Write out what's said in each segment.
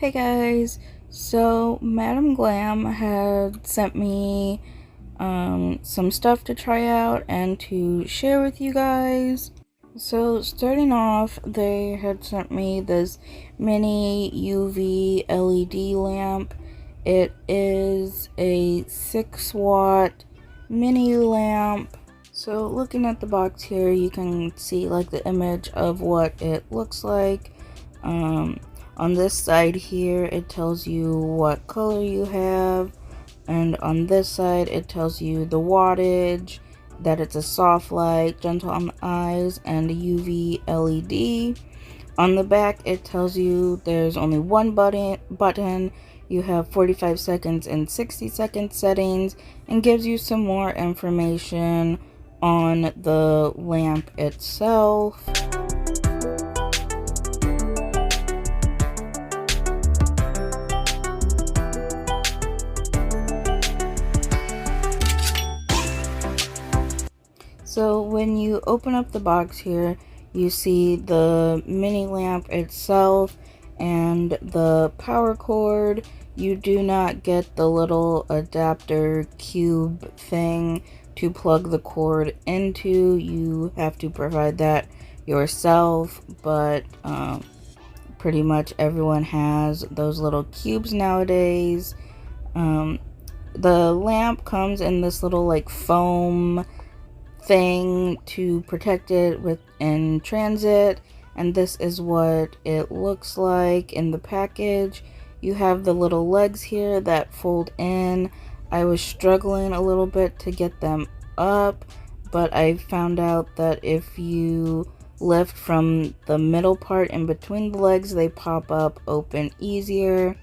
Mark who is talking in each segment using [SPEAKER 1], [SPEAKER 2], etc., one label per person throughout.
[SPEAKER 1] Hey guys, so Madam Glam had sent me some stuff to try out and to share with you guys. So starting off, they had sent me this mini UV LED lamp. It is a 6-watt mini lamp. So looking at the box here, you can see like the image of what it looks like. On this side here, it tells you what color you have, and on this side it tells you the wattage, that it's a soft light, gentle on the eyes, and a UV LED. On the back it tells you there's only one button. You have 45 seconds and 60-second settings, and gives you some more information on the lamp itself. So when you open up the box here, you see the mini lamp itself and the power cord. You do not get the little adapter cube thing to plug the cord into. You have to provide that yourself, but pretty much everyone has those little cubes nowadays. The lamp comes in this little like foam thing to protect it in transit, and this is what it looks like in the package. You have the little legs here that fold in. I was struggling a little bit to get them up, but I found out that if you lift from the middle part in between the legs, they pop up open easier.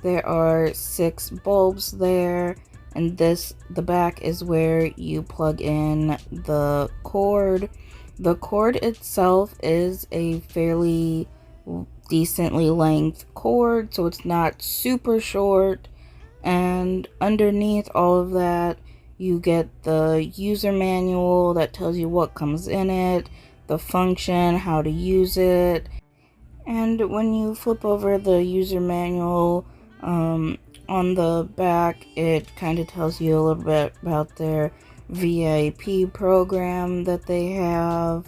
[SPEAKER 1] There are 6 bulbs there, and the back is where you plug in the cord. The cord itself is a fairly decently length cord, so it's not super short. And underneath all of that, you get the user manual that tells you what comes in it, the function, how to use it. And when you flip over the user manual, on the back, it kind of tells you a little bit about their VIP program that they have.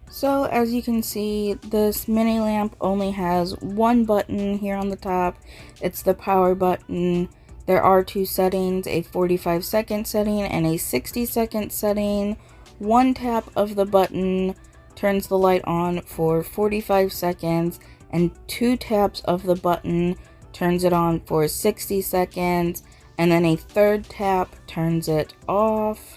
[SPEAKER 1] So as you can see, this mini lamp only has one button here on the top. It's the power button. There are 2 settings, a 45-second setting and a 60-second setting. One tap of the button turns the light on for 45 seconds, and 2 taps of the button turns it on for 60 seconds, and then a 3rd tap turns it off.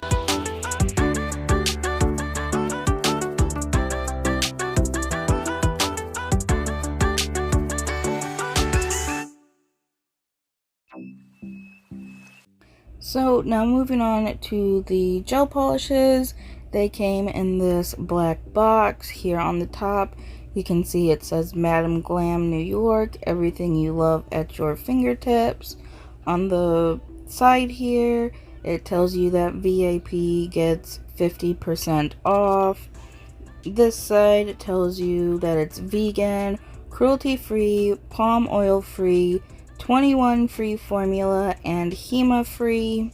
[SPEAKER 1] So now moving on to the gel polishes. They came in this black box. Here on the top, you can see it says Madam Glam, New York, everything you love at your fingertips. On the side here, it tells you that VIP gets 50% off. This side tells you that it's vegan, cruelty-free, palm oil-free, 21 free formula, and HEMA-free.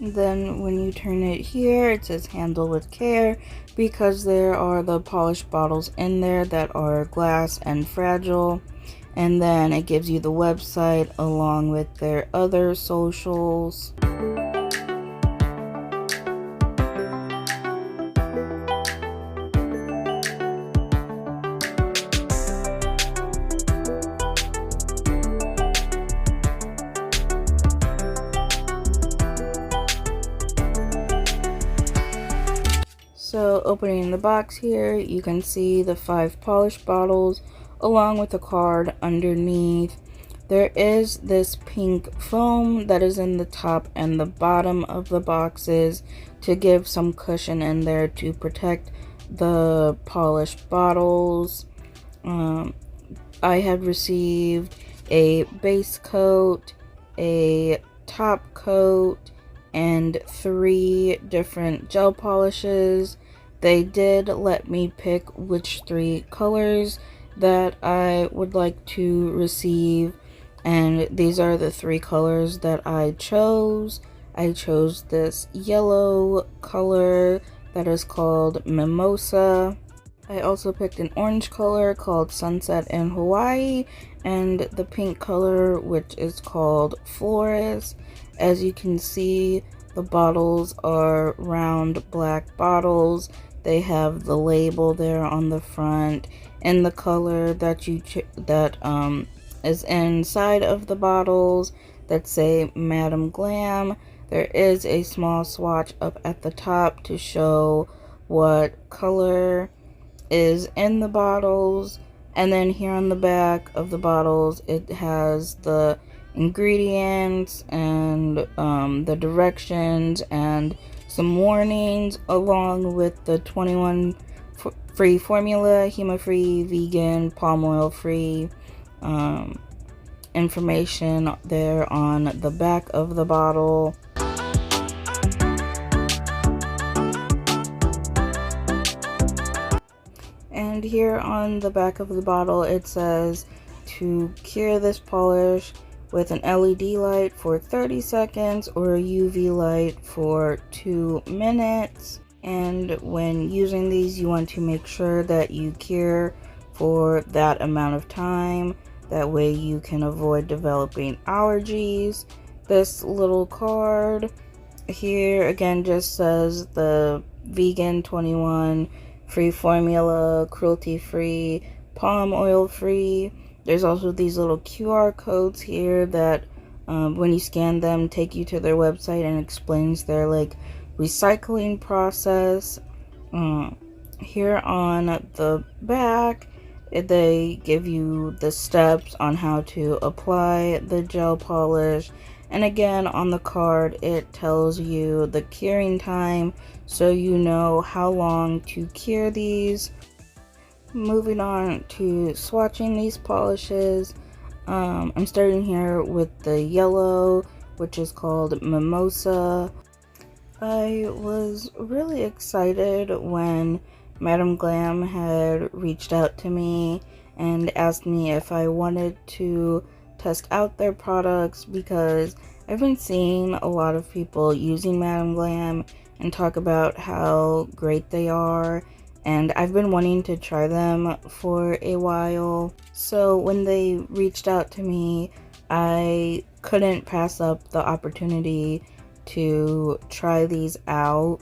[SPEAKER 1] Then when you turn it here, it says handle with care, because there are the polished bottles in there that are glass and fragile. And then it gives you the website along with their other socials. So opening the box here, you can see the 5 polished bottles along with the card underneath. There is this pink foam that is in the top and the bottom of the boxes to give some cushion in there to protect the polished bottles. I have received a base coat, a top coat, and 3 different gel polishes. They did let me pick which 3 colors that I would like to receive, and these are the 3 colors that I chose. I chose this yellow color that is called Mimosa. I also picked an orange color called Sunset in Hawaii, and the pink color which is called Florist. As you can see, the bottles are round black bottles. They have the label there on the front, and the color that is inside of the bottles that say Madam Glam. There is a small swatch up at the top to show what color is in the bottles, and then here on the back of the bottles it has the ingredients and the directions and some warnings, along with the 21 free formula, HEMA free, vegan, palm oil free information there on the back of the bottle. And here on the back of the bottle it says to cure this polish with an LED light for 30 seconds or a UV light for 2 minutes. And when using these, you want to make sure that you cure for that amount of time. That way you can avoid developing allergies. This little card here again just says the vegan 21 free formula, cruelty free, palm oil free. There's also these little QR codes here that when you scan them take you to their website and explains their like recycling process. Here on the back they give you the steps on how to apply the gel polish, and again on the card it tells you the curing time so you know how long to cure these. Moving on to swatching these polishes, I'm starting here with the yellow, which is called Mimosa. I was really excited when Madam Glam had reached out to me and asked me if I wanted to test out their products, because I've been seeing a lot of people using Madam Glam and talk about how great they are, and I've been wanting to try them for a while. So when they reached out to me, I couldn't pass up the opportunity to try these out.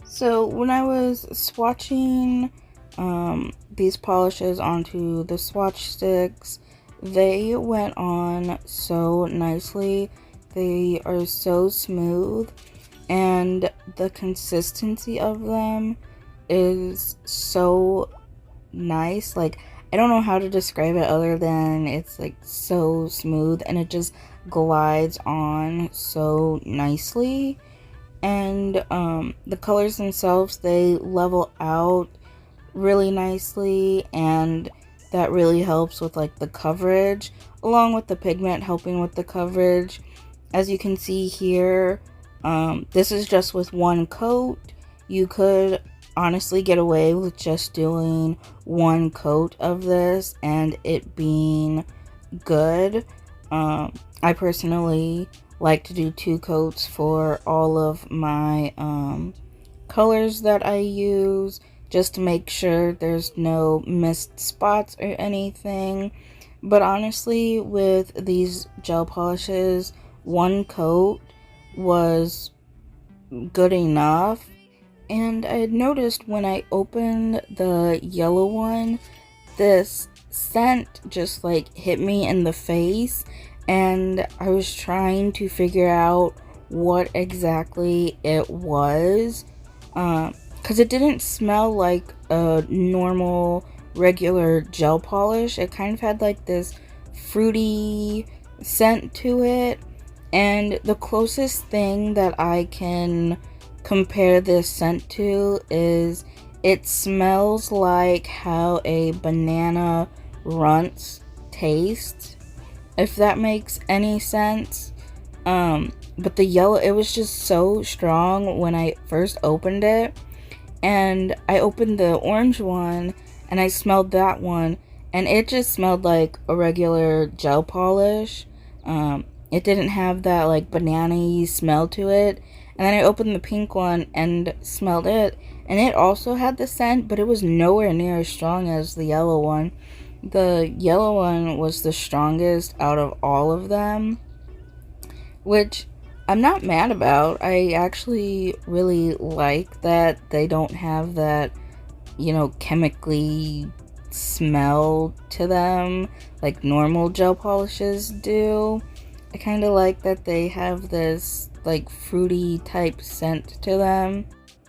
[SPEAKER 1] So when I was swatching these polishes onto the swatch sticks, they went on so nicely. They are so smooth, and the consistency of them is so nice. Like, I don't know how to describe it other than it's like so smooth and it just glides on so nicely. And the colors themselves, they level out really nicely, and that really helps with like the coverage, along with the pigment helping with the coverage. As you can see here, this is just with one coat. You could honestly get away with just doing one coat of this and it being good. I personally like to do 2 coats for all of my colors that I use, just to make sure there's no missed spots or anything. But honestly, with these gel polishes, 1 coat was good enough. And I had noticed when I opened the yellow one, this scent just like hit me in the face, and I was trying to figure out what exactly it was, because it didn't smell like a normal regular gel polish. It kind of had like this fruity scent to it, and the closest thing that I can compare this scent to is it smells like how a banana runts tastes, if that makes any sense. But the yellow, it was just so strong when I first opened it, and I opened the orange one and I smelled that one, and it just smelled like a regular gel polish. It didn't have that like banana-y smell to it. And then I opened the pink one and smelled it, and it also had the scent, but it was nowhere near as strong as the yellow one. The yellow one was the strongest out of all of them, which I'm not mad about. I actually really like that they don't have that, you know, chemically smell to them like normal gel polishes do. I kind of like that they have this like fruity type scent to them.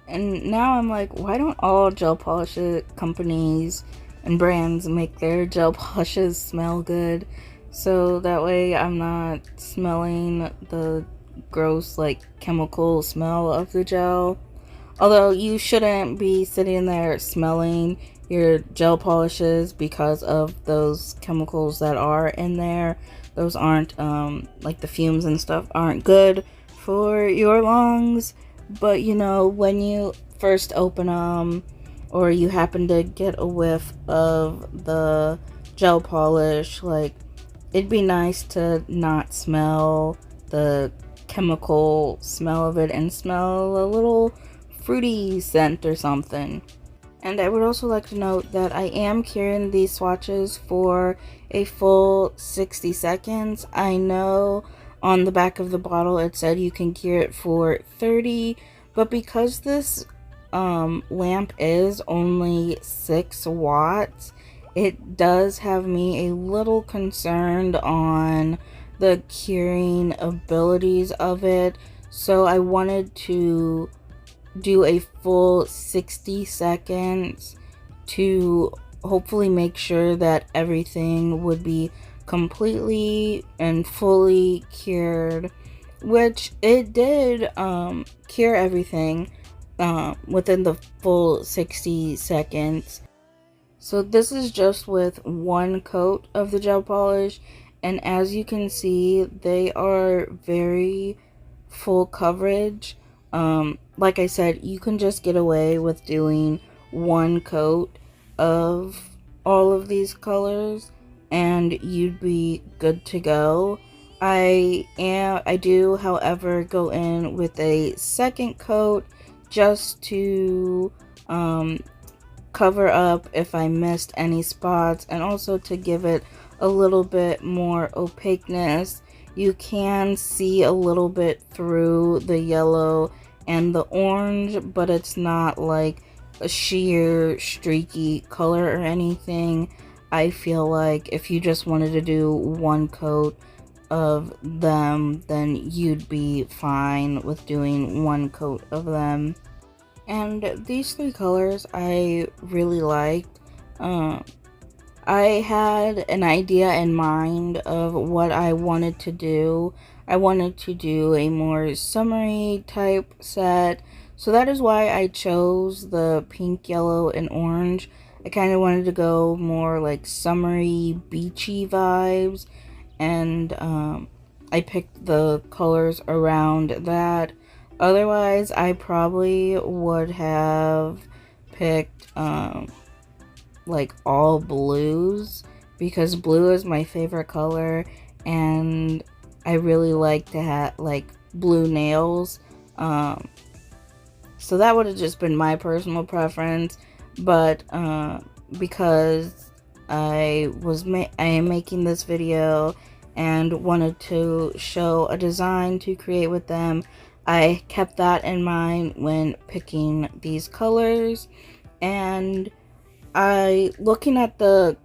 [SPEAKER 1] And now I'm like, why don't all gel polish companies and brands make their gel polishes smell good? So that way I'm not smelling the gross like chemical smell of the gel. Although you shouldn't be sitting there smelling your gel polishes because of those chemicals that are in there. Those aren't, like the fumes and stuff aren't good for your lungs. But you know, when you first open them, or you happen to get a whiff of the gel polish, like, it'd be nice to not smell the chemical smell of it and smell a little fruity scent or something. And I would also like to note that I am curing these swatches for a full 60 seconds. I know on the back of the bottle it said you can cure it for 30, but because this lamp is only 6 watts, it does have me a little concerned on the curing abilities of it. So I wanted to do a full 60 seconds to hopefully make sure that everything would be completely and fully cured, which it did cure everything within the full 60 seconds. So this is just with one coat of the gel polish, and as you can see, they are very full coverage. Like I said, you can just get away with doing one coat of all of these colors and you'd be good to go. I do, however, go in with a second coat just to cover up if I missed any spots, and also to give it a little bit more opaqueness. You can see a little bit through the yellow and the orange, but it's not like a sheer streaky color or anything. I feel like if you just wanted to do one coat of them, then you'd be fine with doing one coat of them. And these 3 colors I really liked. I had an idea in mind of what I wanted to do. I wanted to do a more summery type set, so that is why I chose the pink, yellow, and orange. I kind of wanted to go more like summery, beachy vibes, and I picked the colors around that. Otherwise, I probably would have picked like all blues, because blue is my favorite color and I really like to have like blue nails. So that would have just been my personal preference, but because I am making this video and wanted to show a design to create with them, I kept that in mind when picking these colors. And looking at the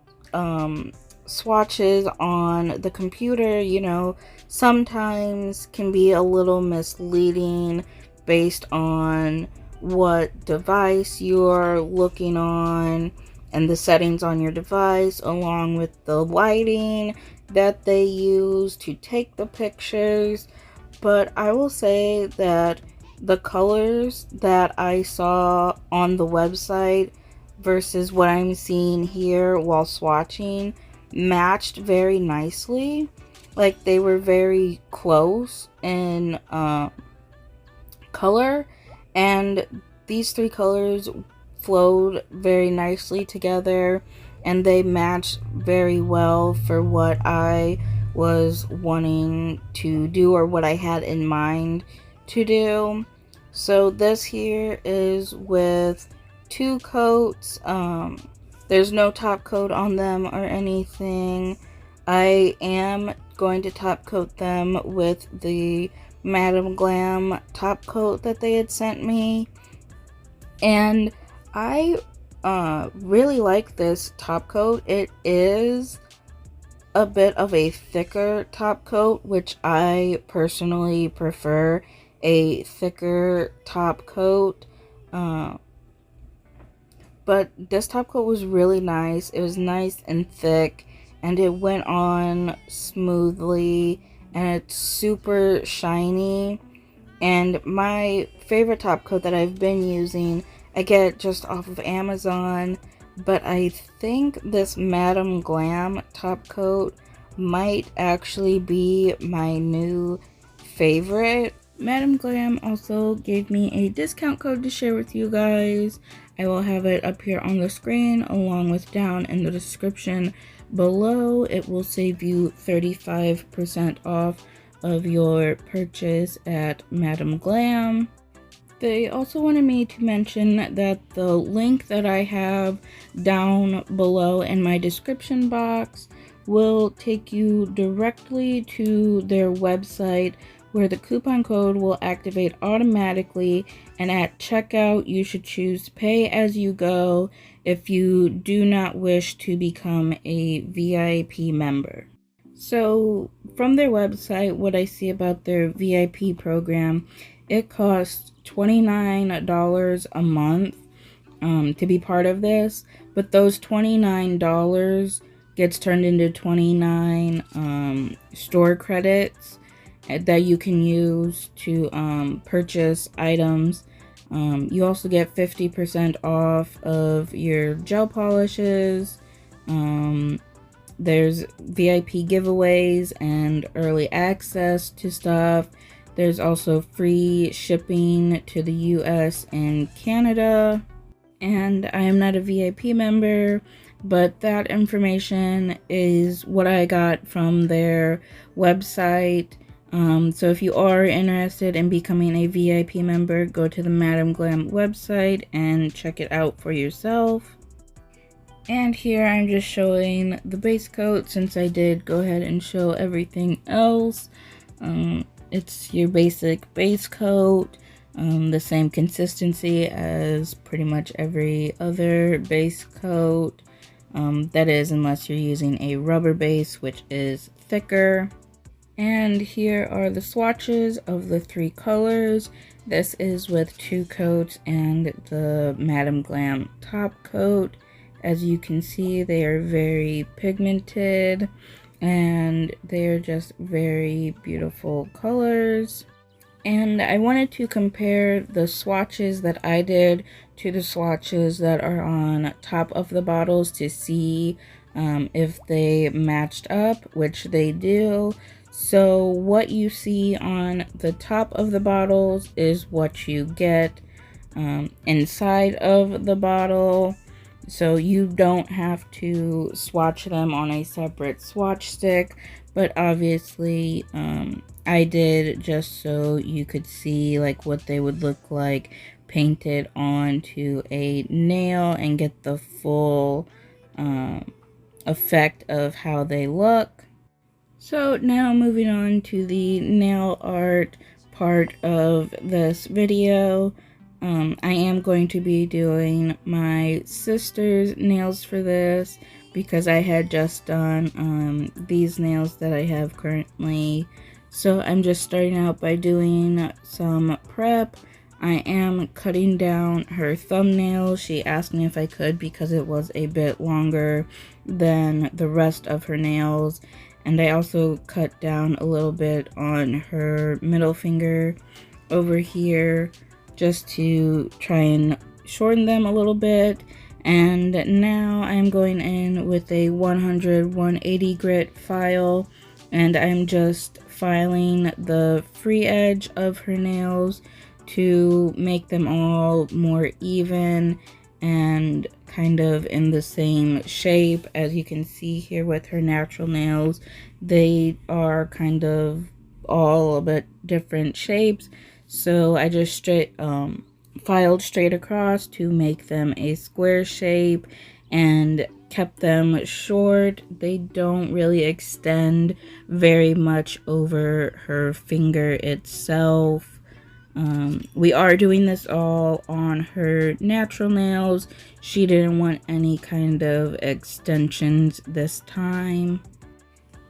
[SPEAKER 1] swatches on the computer, you know, sometimes can be a little misleading based on what device you're looking on and the settings on your device, along with the lighting that they use to take the pictures. But I will say that the colors that I saw on the website versus what I'm seeing here while swatching matched very nicely. Like, they were very close in color, and these 3 colors flowed very nicely together. and they match very well for what I was wanting to do or what I had in mind to do. So this here is with 2 coats. There's no top coat on them or anything. I am going to top coat them with the Madam Glam top coat that they had sent me. And I really like this top coat. It is a bit of a thicker top coat, which I personally prefer a thicker top coat. But this top coat was really nice. It was nice and thick, and it went on smoothly, and it's super shiny. And my favorite top coat that I've been using, I get just off of Amazon, but I think this Madam Glam top coat might actually be my new favorite. Madam Glam also gave me a discount code to share with you guys. I will have it up here on the screen along with down in the description below. It will save you 35% off of your purchase at Madam Glam. They also wanted me to mention that the link that I have down below in my description box will take you directly to their website, where the coupon code will activate automatically, and at checkout you should choose pay as you go if you do not wish to become a VIP member. So from their website, what I see about their VIP program, it costs $29 a month to be part of this, but those $29 gets turned into 29 store credits that you can use to purchase items. You also get 50% off of your gel polishes. There's VIP giveaways and early access to stuff. There's also free shipping to the US and Canada. And I am not a VIP member, but that information is what I got from their website. So if you are interested in becoming a VIP member, go to the Madam Glam website and check it out for yourself. And here I'm just showing the base coat, since I did go ahead and show everything else. It's your basic base coat, the same consistency as pretty much every other base coat. That is, unless you're using a rubber base, which is thicker. And here are the swatches of the 3 colors. This is with 2 coats and the Madam Glam top coat. As you can see, they are very pigmented and they're just very beautiful colors. And I wanted to compare the swatches that I did to the swatches that are on top of the bottles to see if they matched up, which they do. So what you see on the top of the bottles is what you get inside of the bottle. So you don't have to swatch them on a separate swatch stick, but obviously I did just so you could see like what they would look like painted onto a nail and get the full effect of how they look. So now moving on to the nail art part of this video. I am going to be doing my sister's nails for this because I had just done these nails that I have currently. So I'm just starting out by doing some prep. I am cutting down her thumbnail. She asked me if I could because it was a bit longer than the rest of her nails. And I also cut down a little bit on her middle finger over here, just to try and shorten them a little bit. And now I'm going in with a 100-180 grit file, and I'm just filing the free edge of her nails to make them all more even and kind of in the same shape. As you can see here with her natural nails, they are kind of all a bit different shapes. So I just filed straight across to make them a square shape and kept them short. They don't really extend very much over her finger itself. We are doing this all on her natural nails. She didn't want any kind of extensions this time.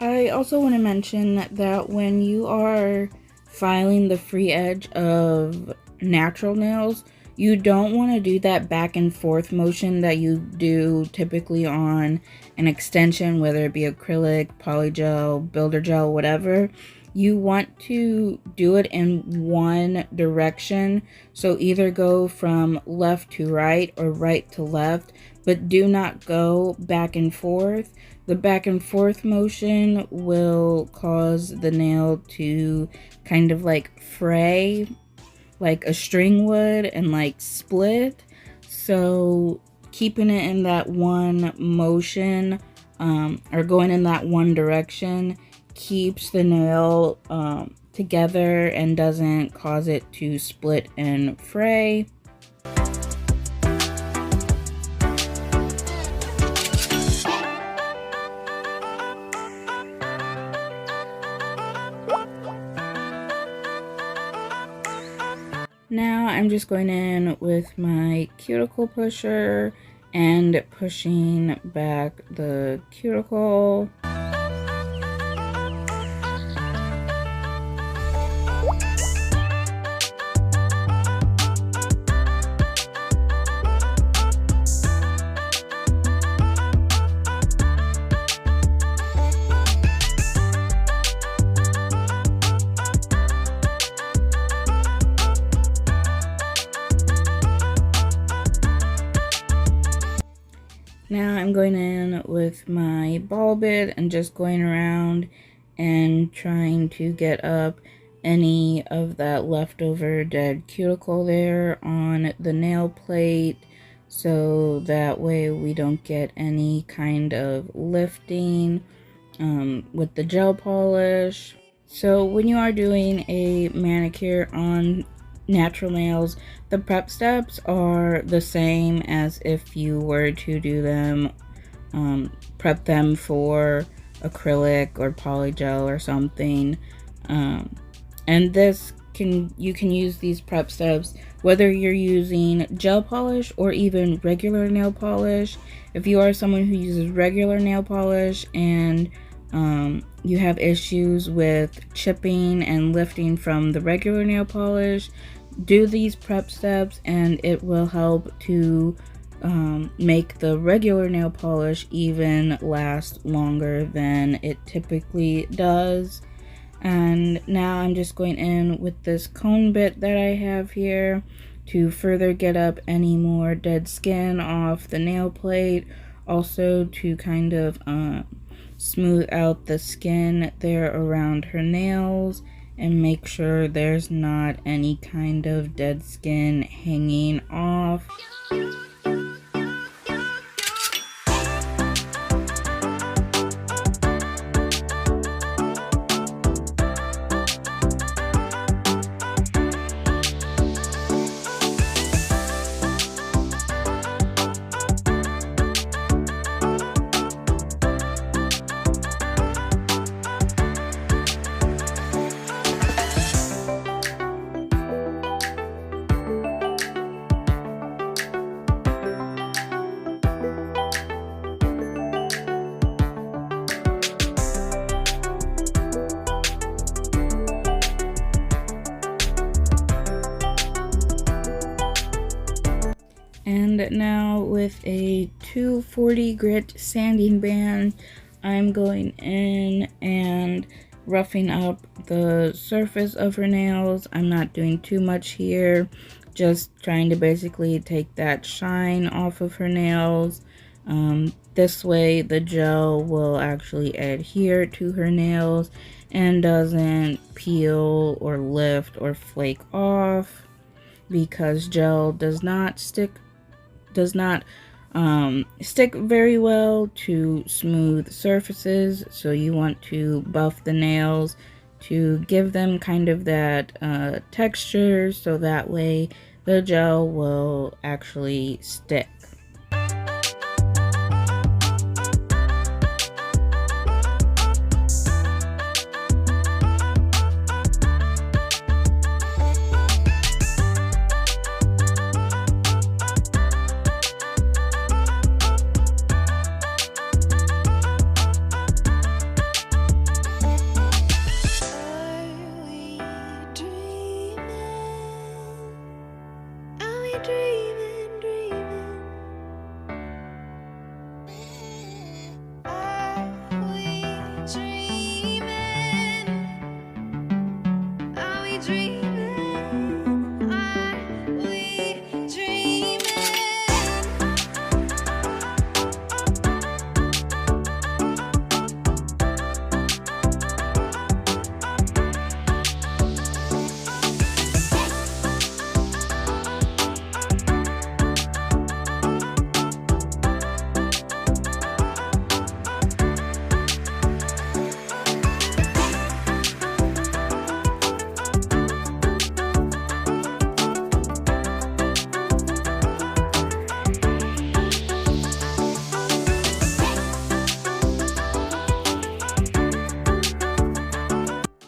[SPEAKER 1] I also want to mention that when you are filing the free edge of natural nails, you don't want to do that back and forth motion that you do typically on an extension, whether it be acrylic, polygel, builder gel, whatever. You want to do it in one direction. So either go from left to right or right to left, but do not go back and forth. The back and forth motion will cause the nail to kind of like fray like a string would and like split. So keeping it in that one motion or going in that one direction keeps the nail together and doesn't cause it to split and fray. Now I'm just going in with my cuticle pusher and pushing back the cuticle. Now I'm going in with my ball bit and just going around and trying to get up any of that leftover dead cuticle there on the nail plate, so that way we don't get any kind of lifting with the gel polish. So when you are doing a manicure on natural nails, the prep steps are the same as if you were to do them, prep them for acrylic or polygel or something. And you can use these prep steps whether you're using gel polish or even regular nail polish. If you are someone who uses regular nail polish and you have issues with chipping and lifting from the regular nail polish, do these prep steps and it will help to make the regular nail polish even last longer than it typically does. And now I'm just going in with this cone bit that I have here to further get up any more dead skin off the nail plate, also to kind of smooth out the skin there around her nails and make sure there's not any kind of dead skin hanging off. And now with a 240 grit sanding band, I'm going in and roughing up the surface of her nails. I'm not doing too much here, just trying to basically take that shine off of her nails. This way the gel will actually adhere to her nails and doesn't peel or lift or flake off, because gel does not stick very well to smooth surfaces, so you want to buff the nails to give them kind of that texture, so that way the gel will actually stick.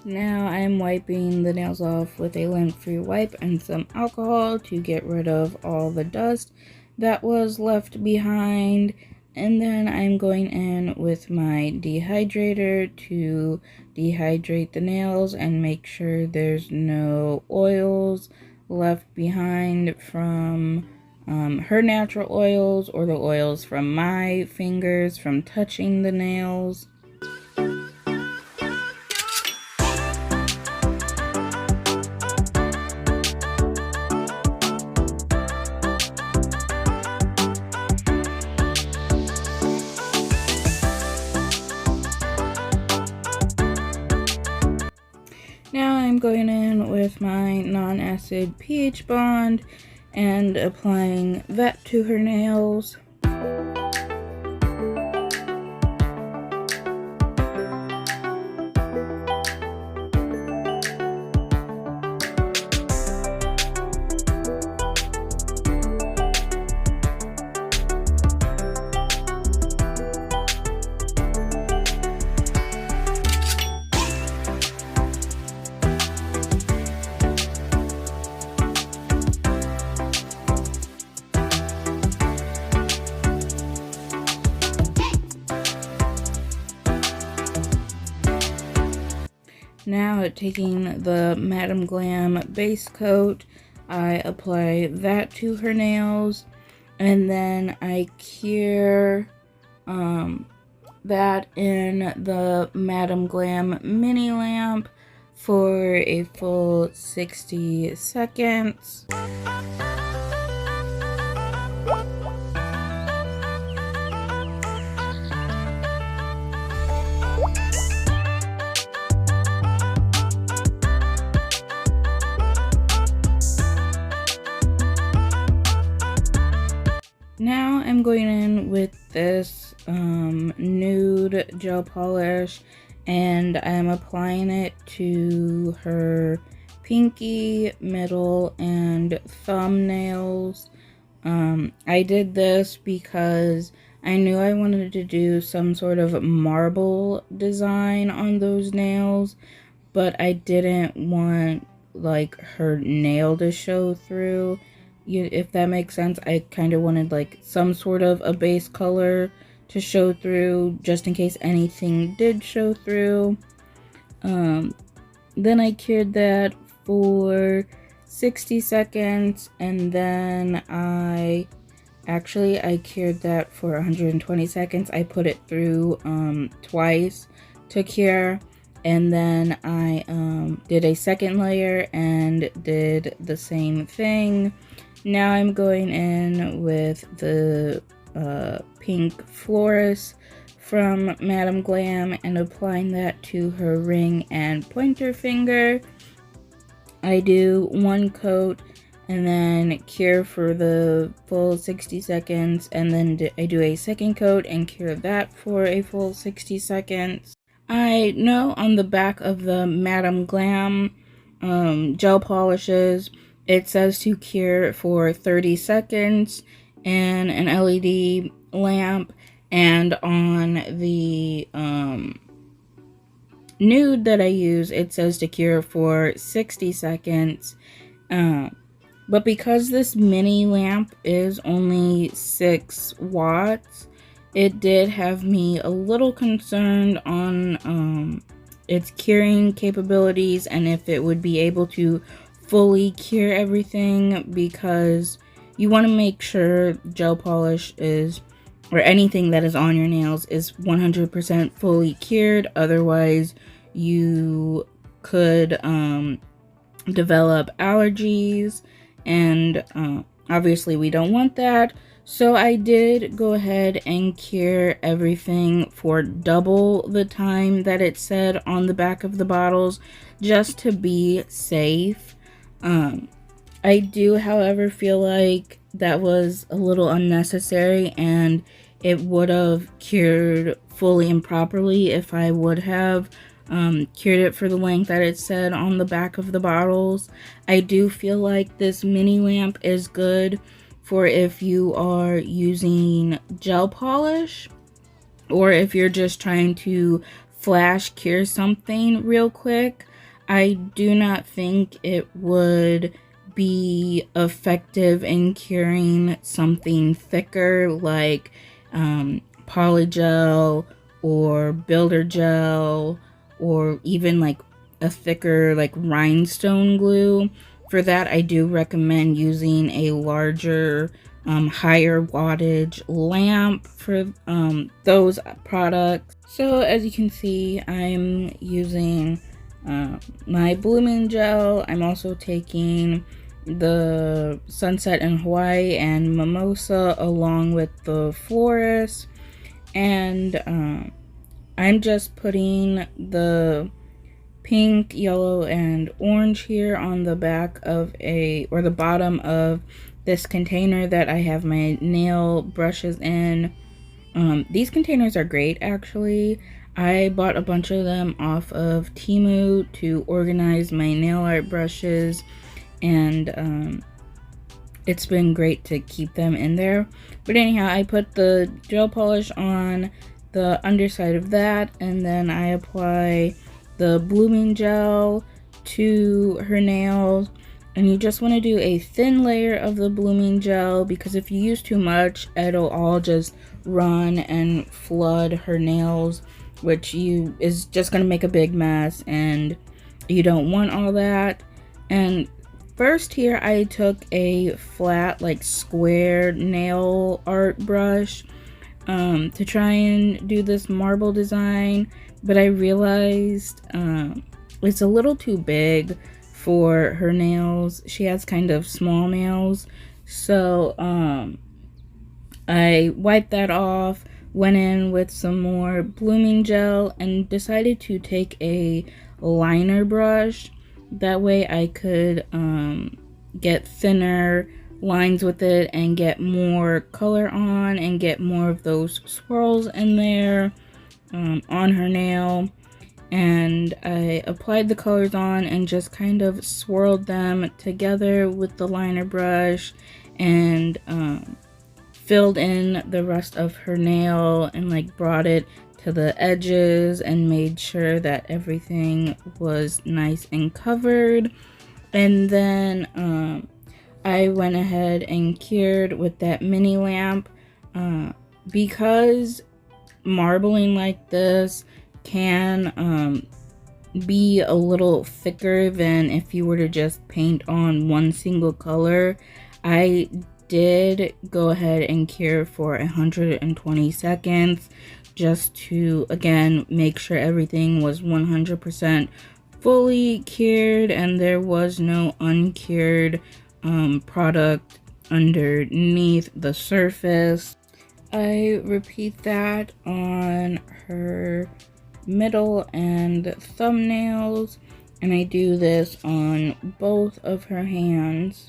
[SPEAKER 1] Now I'm wiping the nails off with a lint-free wipe and some alcohol to get rid of all the dust that was left behind. And then I'm going in with my dehydrator to dehydrate the nails and make sure there's no oils left behind from her natural oils or the oils from my fingers from touching the nails. Now I'm going in with my non-acid pH bond and applying that to her nails. Now taking the Madam Glam base coat, I apply that to her nails, and then I cure that in the Madam Glam mini lamp for a full 60 seconds. Now I'm going in with this nude gel polish, and I'm applying it to her pinky, middle, and thumbnails. I did this because I knew I wanted to do some sort of marble design on those nails, but I didn't want like her nail to show through. If that makes sense. I kind of wanted like some sort of a base color to show through, just in case anything did show through. Then I cured that for 60 seconds, and then I cured that for 120 seconds. I put it through twice to cure, and then I did a second layer and did the same thing. Now I'm going in with the pink Florist from Madam Glam and applying that to her ring and pointer finger. I do one coat and then cure for the full 60 seconds, and then I do a second coat and cure that for a full 60 seconds. I know on the back of the Madam Glam gel polishes, it says to cure for 30 seconds in an LED lamp, and on the nude that I use, it says to cure for 60 seconds. But because this mini lamp is only 6 watts, it did have me a little concerned on its curing capabilities and if it would be able to fully cure everything, because you want to make sure gel polish is, or anything that is on your nails, is 100% fully cured. Otherwise, you could develop allergies, and obviously we don't want that. So I did go ahead and cure everything for double the time that it said on the back of the bottles, just to be safe. I do, however, feel like that was a little unnecessary, and it would have cured fully and properly if I would have cured it for the length that it said on the back of the bottles. I do feel like this mini lamp is good for if you are using gel polish, or if you're just trying to flash cure something real quick. I do not think it would be effective in curing something thicker like polygel or builder gel, or even like a thicker like rhinestone glue. For that, I do recommend using a larger higher wattage lamp for those products. So as you can see, I'm using my blooming gel. I'm also taking the Sunset in Hawaii and Mimosa along with the Forest, and I'm just putting the pink, yellow, and orange here on the back of the bottom of this container that I have my nail brushes in. These containers are great, actually. I bought a bunch of them off of Temu to organize my nail art brushes, and it's been great to keep them in there. But anyhow, I put the gel polish on the underside of that, and then I apply the blooming gel to her nails. And you just want to do a thin layer of the blooming gel, because if you use too much, it'll all just run and flood her nails, which is just going to make a big mess, and you don't want all that. And first here, I took a flat, like square nail art brush to try and do this marble design, but I realized it's a little too big for her nails. She has kind of small nails, so I wiped that off, went in with some more blooming gel, and decided to take a liner brush. That way I could get thinner lines with it and get more color on and get more of those swirls in there on her nail. And I applied the colors on and just kind of swirled them together with the liner brush, and filled in the rest of her nail and like brought it to the edges and made sure that everything was nice and covered. And then I went ahead and cured with that mini lamp, because marbling like this can be a little thicker than if you were to just paint on one single color. I did go ahead and cure for 120 seconds just to, again, make sure everything was 100% fully cured and there was no uncured product underneath the surface. I repeat that on her middle and thumbnails, and I do this on both of her hands.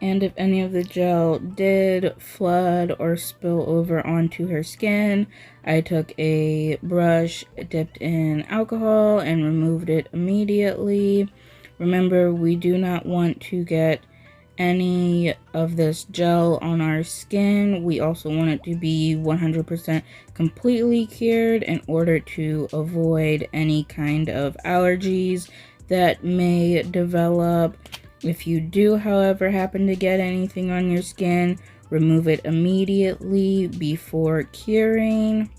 [SPEAKER 1] And if any of the gel did flood or spill over onto her skin, I took a brush, dipped in alcohol, and removed it immediately. Remember, we do not want to get any of this gel on our skin. We also want it to be 100% completely cured in order to avoid any kind of allergies that may develop. If you do, however, happen to get anything on your skin, remove it immediately before curing.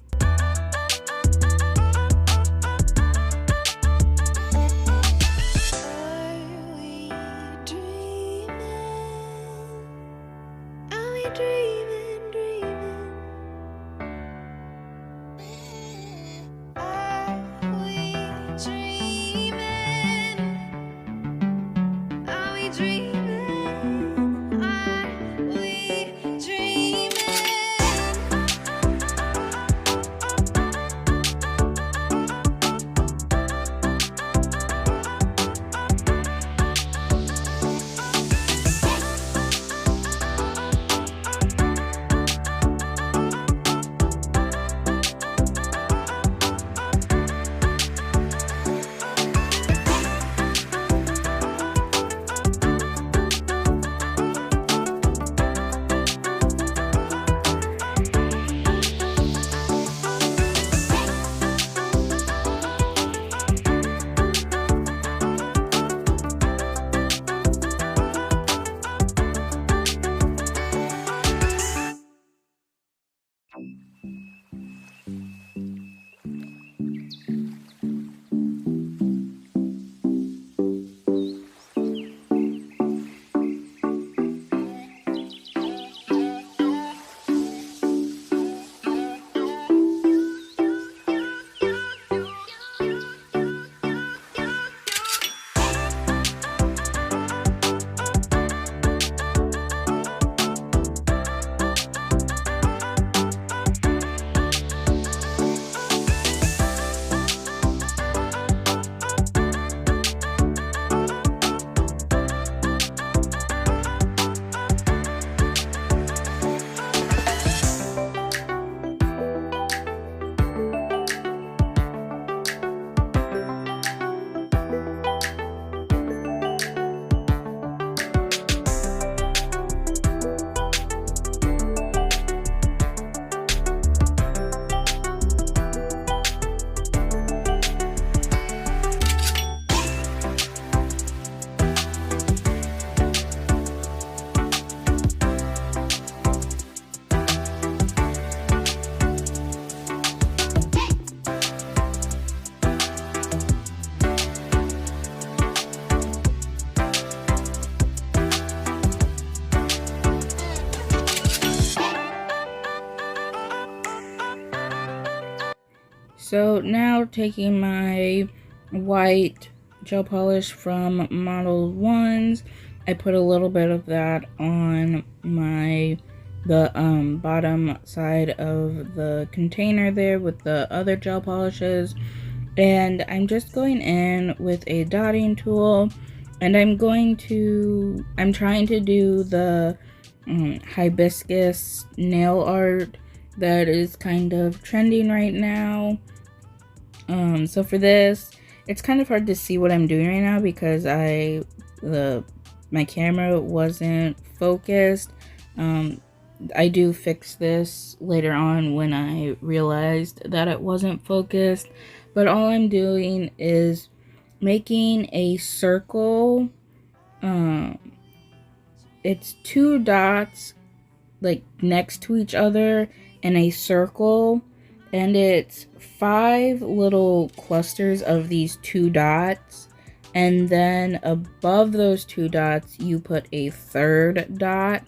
[SPEAKER 1] So now taking my white gel polish from Model 1s, I put a little bit of that on the bottom side of the container there with the other gel polishes. And I'm just going in with a dotting tool, and I'm trying to do the hibiscus nail art that is kind of trending right now. So for this, it's kind of hard to see what I'm doing right now because my camera wasn't focused. I do fix this later on when I realized that it wasn't focused, but all I'm doing is making a circle. It's 2 dots like next to each other in a circle, and it's 5 little clusters of these 2 dots, and then above those 2 dots you put a 3rd dot,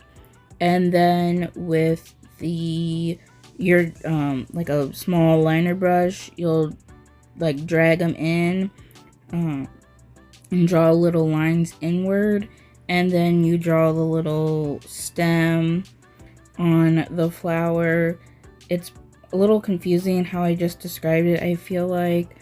[SPEAKER 1] and then with your like a small liner brush, you'll like drag them in and draw little lines inward, and then you draw the little stem on the flower. It's a little confusing how I just described it, I feel like,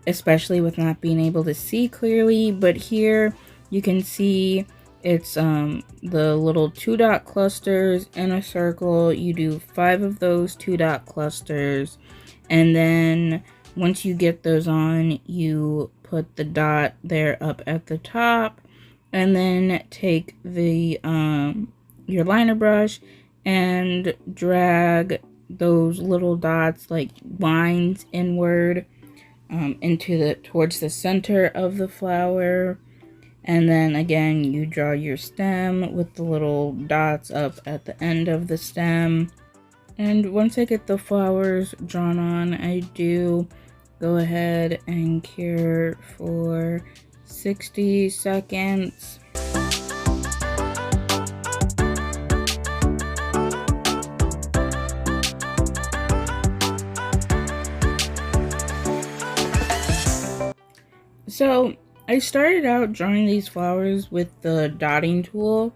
[SPEAKER 1] especially with not being able to see clearly, but here you can see It's the little 2-dot clusters in a circle. You do 5 of those 2-dot clusters, and then once you get those on, you put the dot there up at the top, and then take the your liner brush and drag those little dots like lines inward towards the center of the flower. And then again, you draw your stem with the little dots up at the end of the stem. And once I get the flowers drawn on, I do go ahead and cure for 60 seconds. So I started out drawing these flowers with the dotting tool,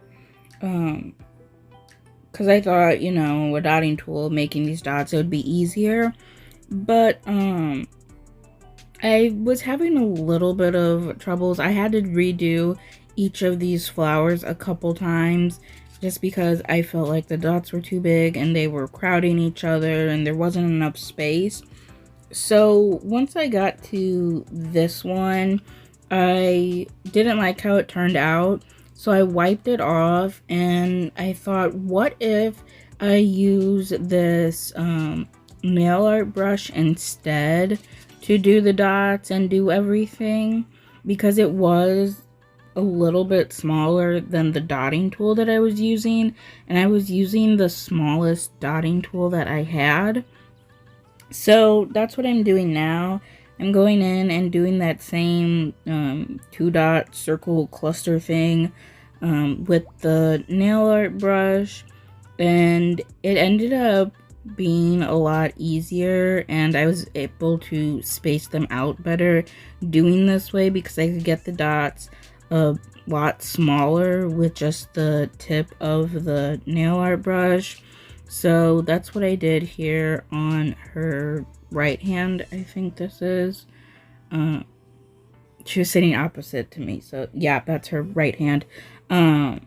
[SPEAKER 1] because I thought, you know, a dotting tool, making these dots, it would be easier. But I was having a little bit of troubles. I had to redo each of these flowers a couple times just because I felt like the dots were too big and they were crowding each other and there wasn't enough space. So once I got to this one, I didn't like how it turned out, so I wiped it off, and I thought, what if I use this nail art brush instead to do the dots and do everything, because it was a little bit smaller than the dotting tool that I was using, and I was using the smallest dotting tool that I had. So that's what I'm doing now. I'm going in and doing that same 2-dot circle cluster thing with the nail art brush, and it ended up being a lot easier, and I was able to space them out better doing this way because I could get the dots a lot smaller with just the tip of the nail art brush. So that's what I did here on her right hand, I think this is. She was sitting opposite to me, so yeah, that's her right hand. And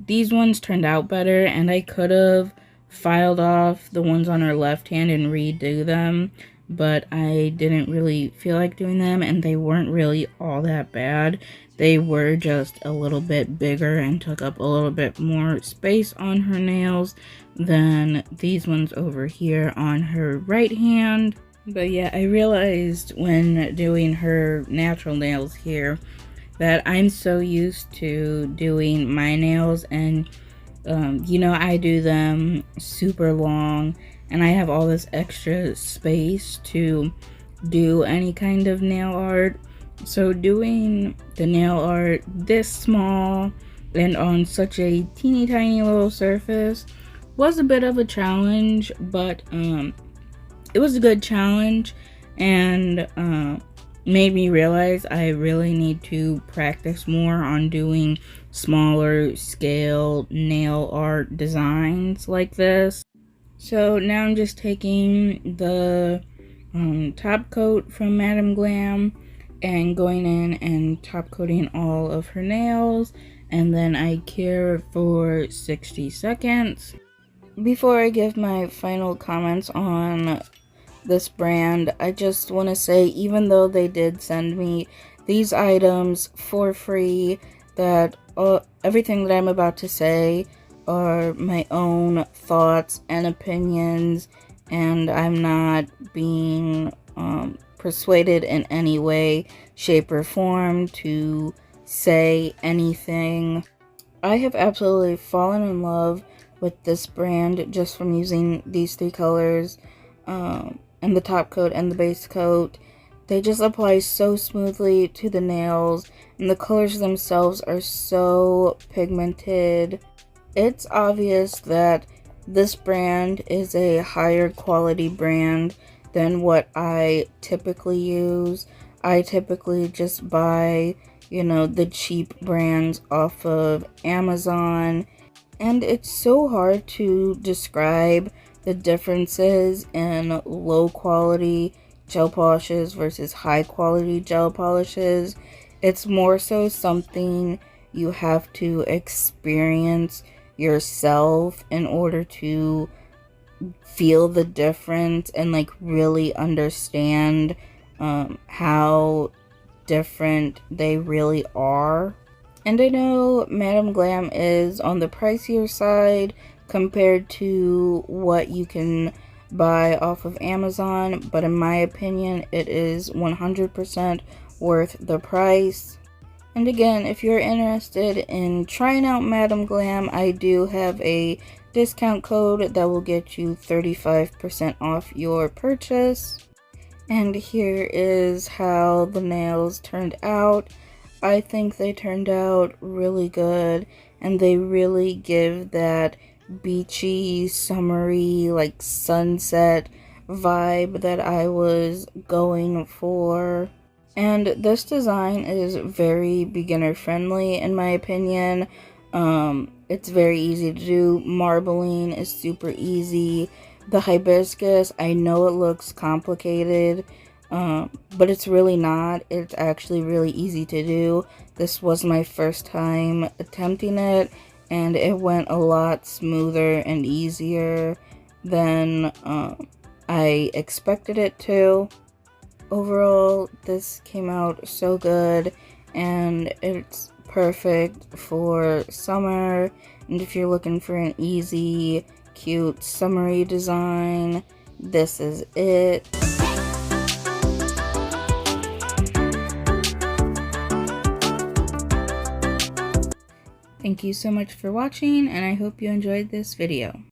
[SPEAKER 1] these ones turned out better, and I could have filed off the ones on her left hand and redo them, but I didn't really feel like doing them, and they weren't really all that bad. They were just a little bit bigger and took up a little bit more space on her nails than these ones over here on her right hand. But yeah, I realized when doing her natural nails here that I'm so used to doing my nails, and you know, I do them super long, and I have all this extra space to do any kind of nail art. So doing the nail art this small and on such a teeny tiny little surface was a bit of a challenge, but it was a good challenge, and made me realize I really need to practice more on doing smaller scale nail art designs like this. So now I'm just taking the top coat from Madam Glam and going in and top coating all of her nails, and then I cure for 60 seconds. Before I give my final comments on this brand, I just want to say, even though they did send me these items for free, that everything that I'm about to say are my own thoughts and opinions, and I'm not being persuaded in any way, shape, or form to say anything. I have absolutely fallen in love with this brand just from using these 3 colors, and the top coat and the base coat. They just apply so smoothly to the nails, and the colors themselves are so pigmented. It's obvious that this brand is a higher quality brand than what I typically use. I typically just buy, you know, the cheap brands off of Amazon, and it's so hard to describe the differences in low quality gel polishes versus high quality gel polishes. It's more so something you have to experience yourself in order to feel the difference and like really understand how different they really are. And I know Madam Glam is on the pricier side compared to what you can buy off of Amazon, but in my opinion, it is 100% worth the price. And again, if you're interested in trying out Madam Glam, I do have a discount code that will get you 35% off your purchase. And here is how the nails turned out. I think they turned out really good, and they really give that beachy, summery, like sunset vibe that I was going for. And this design is very beginner friendly in my opinion. It's very easy to do. Marbling is super easy. The hibiscus, I know it looks complicated, but it's really not. It's actually really easy to do. This was my first time attempting it, and it went a lot smoother and easier than I expected it to. Overall, this came out so good, and it's perfect for summer. And if you're looking for an easy, cute, summery design, this is it. Thank you so much for watching, and I hope you enjoyed this video.